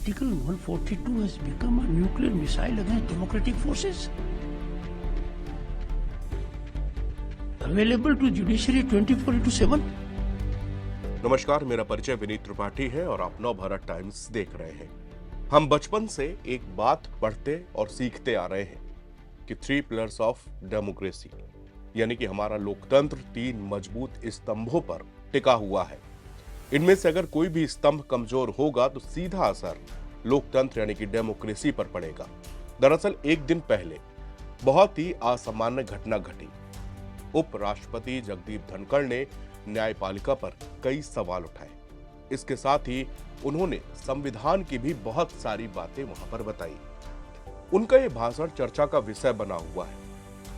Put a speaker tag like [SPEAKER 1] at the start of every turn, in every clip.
[SPEAKER 1] Article 142 has become a nuclear missile against democratic forces. Available to judiciary 24/7.
[SPEAKER 2] नमस्कार, मेरा परिचय विनीत त्रिपाठी है और आप नवभारत टाइम्स देख रहे हैं। हम बचपन से एक बात पढ़ते और सीखते आ रहे हैं कि 3 पिलर्स ऑफ डेमोक्रेसी, यानी कि हमारा लोकतंत्र 3 मजबूत स्तंभों पर टिका हुआ है। इनमें से अगर कोई भी स्तंभ कमजोर होगा तो सीधा असर लोकतंत्र यानी कि डेमोक्रेसी पर पड़ेगा। दरअसल एक दिन पहले बहुत ही असामान्य घटना घटी। उपराष्ट्रपति जगदीप धनखड़ ने न्यायपालिका पर कई सवाल उठाए। इसके साथ ही उन्होंने संविधान की भी बहुत सारी बातें वहां पर बताई। उनका यह भाषण चर्चा का विषय बना हुआ है।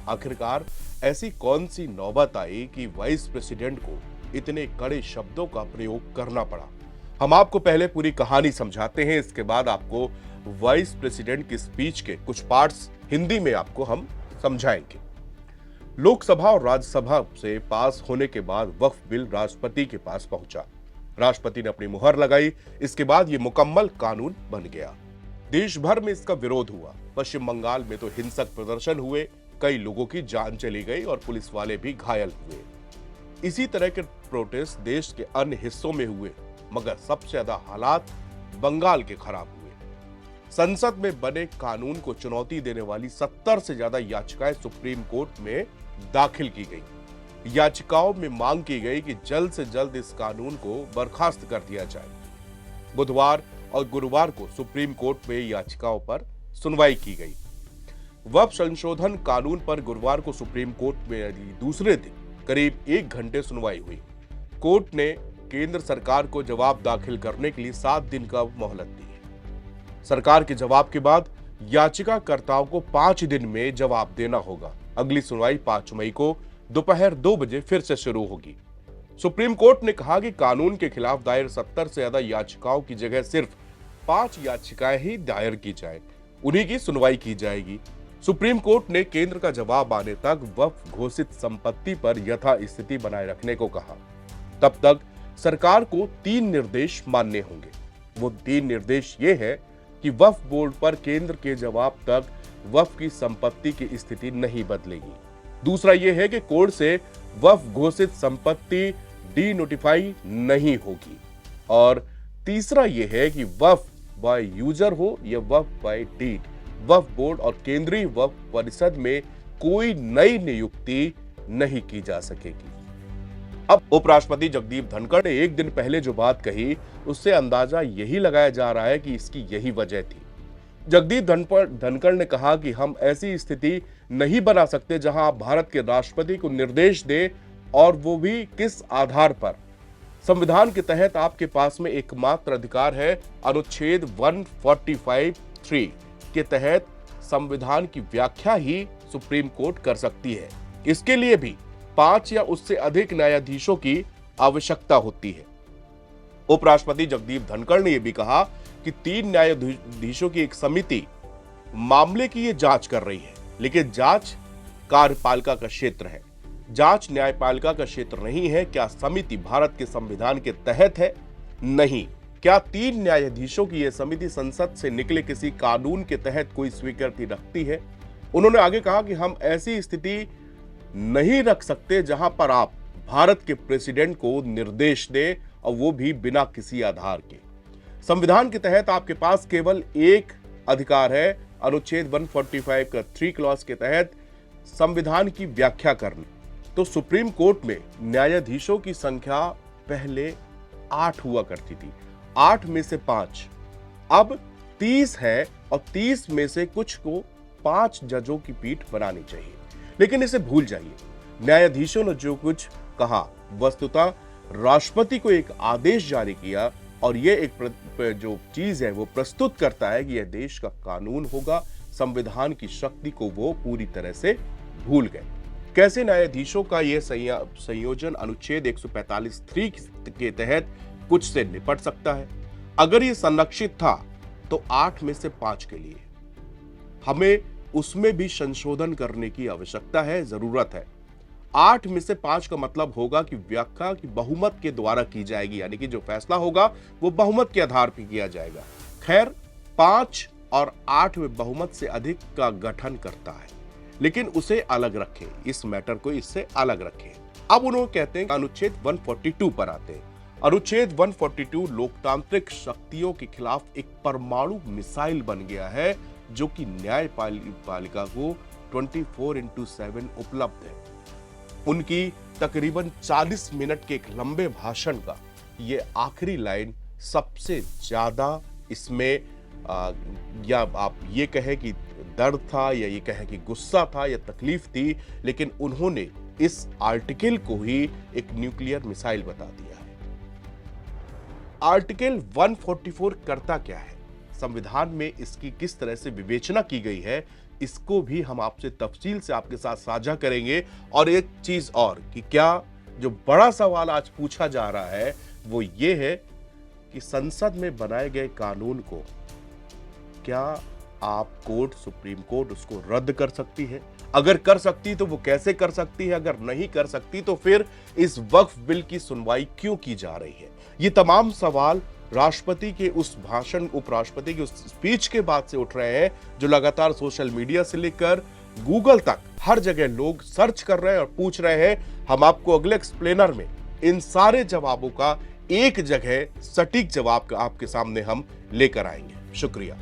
[SPEAKER 2] आखिरकार ऐसी कौन सी नौबत आई कि वाइस प्रेसिडेंट को इतने कड़े शब्दों का प्रयोग करना पड़ा? हम आपको पहले पूरी कहानी समझाते हैं, इसके बाद आपको वाइस प्रेसिडेंट की स्पीच के कुछ पार्ट्स हिंदी में आपको हम समझाएंगे। लोकसभा और राज्यसभा से पास होने के बाद वक्फ बिल राष्ट्रपति के पास पहुंचा। राष्ट्रपति ने अपनी मुहर लगाई। इसके बाद यह मुकम्मल कानून बन गया। देश भर में इसका विरोध हुआ। पश्चिम बंगाल में तो हिंसक प्रदर्शन हुए, कई लोगों की जान चली गई और पुलिस वाले भी घायल हुए। इसी तरह के प्रोटेस्ट देश के अन्य हिस्सों में हुए, मगर सबसे ज्यादा हालात बंगाल के खराब हुए। संसद में बने कानून को चुनौती देने वाली 70 से ज्यादा याचिकाएं सुप्रीम कोर्ट में दाखिल की गई। याचिकाओं में मांग की गई कि जल्द से जल्द इस कानून को बर्खास्त कर दिया जाए। बुधवार और गुरुवार को सुप्रीम कोर्ट में याचिकाओं पर सुनवाई की गई। वक्फ संशोधन कानून पर गुरुवार को सुप्रीम कोर्ट में दूसरे दिन करीब 1 घंटे सुनवाई हुई। कोर्ट ने केंद्र सरकार को जवाब दाखिल करने के लिए 7 दिन का मोहलत दी। सरकार के जवाब के बाद याचिकाकर्ताओं को 5 दिन में जवाब देना होगा। अगली सुनवाई 5 मई को दोपहर 2 बजे फिर से शुरू होगी। सुप्रीम कोर्ट ने कहा कि कानून के खिलाफ दायर 70 से ज्यादा याचिकाओं की जगह सिर्फ 5 याचिकाएं ही दायर की जाए, उन्हीं की सुनवाई की जाएगी। सुप्रीम कोर्ट ने केंद्र का जवाब आने तक वक्फ घोषित संपत्ति पर यथास्थिति बनाए रखने को कहा। तब तक सरकार को 3 निर्देश मानने होंगे। वो 3 निर्देश ये है कि वक्फ बोर्ड पर केंद्र के जवाब तक वक्फ की संपत्ति की स्थिति नहीं बदलेगी। दूसरा यह है कि कोर्ट से वक्फ घोषित संपत्ति डी नोटिफाई नहीं होगी। और तीसरा यह है कि वक्फ बाय यूजर हो या वक्फ बाय डीड, वक्फ बोर्ड और केंद्रीय वक्फ परिषद में कोई नई नियुक्ति नहीं की जा सकेगी। अब उपराष्ट्रपति जगदीप धनखड़ ने एक दिन पहले जो बात कही, उससे अंदाजा यही लगाया जा रहा है कि इसकी यही वजह थी। जगदीप धनखड़ ने कहा कि हम ऐसी स्थिति नहीं बना सकते जहां आप भारत के राष्ट्रपति को निर्देश दें, और वो भी किस आधार पर। संविधान के तहत आपके पास में एकमात्र अधिकार है अनुच्छेद 145(3) के तहत संविधान की व्याख्या ही सुप्रीम कोर्ट कर सकती है। इसके लिए भी 5 या उससे अधिक न्यायाधीशों की आवश्यकता होती है। उपराष्ट्रपति जगदीप धनखड़ ने यह भी कहा कि 3 न्यायाधीशों की एक समिति मामले की ये जांच कर रही है, लेकिन जांच कार्यपालिका का क्षेत्र है, जांच न्यायपालिका का क्षेत्र नहीं है। क्या समिति भारत के संविधान के तहत है? नहीं। क्या 3 न्यायाधीशों की यह समिति संसद से निकले किसी कानून के तहत कोई स्वीकृति रखती है? उन्होंने आगे कहा कि हम ऐसी स्थिति नहीं रख सकते जहां पर आप भारत के प्रेसिडेंट को निर्देश दें, और वो भी बिना किसी आधार के। संविधान के तहत आपके पास केवल एक अधिकार है, अनुच्छेद 145 का 3 क्लॉज के तहत संविधान की व्याख्या करना। तो सुप्रीम कोर्ट में न्यायाधीशों की संख्या पहले 8 हुआ करती थी, 8 में से 5 अब 30 है, और 30 में से कुछ को 5 जजों की पीठ बनानी चाहिए। लेकिन इसे भूल जाइए, न्यायाधीशों ने जो कुछ कहा, वस्तुतः राष्ट्रपति को एक आदेश जारी किया, और यह एक जो चीज है वो प्रस्तुत करता है कि यह देश का कानून होगा। संविधान की शक्ति को वो पूरी तरह से भूल गए। कैसे न्यायाधीशों का यह संयोजन अनुच्छेद 145(3) के तहत कुछ से निपट सकता है? अगर ये संरक्षित था तो 8 में से 5 के लिए हमें उसमें भी संशोधन करने की आवश्यकता है, जरूरत है। 8 में से 5 का मतलब होगा कि व्याख्या की बहुमत के द्वारा की जाएगी, यानी कि जो फैसला होगा वो बहुमत के आधार पर किया जाएगा। खैर 5 और 8 में बहुमत से अधिक का गठन करता है, लेकिन उसे अलग रखें, इस मैटर को इससे अलग रखें। अब उन्होंने कहते हैं अनुच्छेद 142 पर आते हैं। अनुच्छेद 142 लोकतांत्रिक शक्तियों के खिलाफ एक परमाणु मिसाइल बन गया है, जो कि न्यायपालिका को 24/7 उपलब्ध है। उनकी तकरीबन 40 मिनट के एक लंबे भाषण का ये आखिरी लाइन सबसे ज्यादा इसमें या आप ये कहें कि दर्द था, या ये कहें कि गुस्सा था, या तकलीफ थी, लेकिन उन्होंने इस आर्टिकल को ही एक न्यूक्लियर मिसाइल बता दिया है। आर्टिकल 144 करता क्या है, संविधान में इसकी किस तरह से विवेचना की गई है, इसको भी हम आपसे तफसील से आपके साथ साझा करेंगे। और एक चीज और कि क्या जो बड़ा सवाल आज पूछा जा रहा है वो ये है कि संसद में बनाए गए कानून को क्या आप कोर्ट, सुप्रीम कोर्ट उसको रद्द कर सकती है? अगर कर सकती तो वो कैसे कर सकती है? अगर नहीं कर सकती तो फिर इस वक्फ बिल की सुनवाई क्यों की जा रही है? ये तमाम सवाल राष्ट्रपति के उस भाषण, उपराष्ट्रपति की उस स्पीच के बाद से उठ रहे हैं, जो लगातार सोशल मीडिया से लेकर गूगल तक हर जगह लोग सर्च कर रहे हैं और पूछ रहे हैं। हम आपको अगले एक्सप्लेनर में इन सारे जवाबों का एक जगह सटीक जवाब आपके सामने हम लेकर आएंगे। शुक्रिया।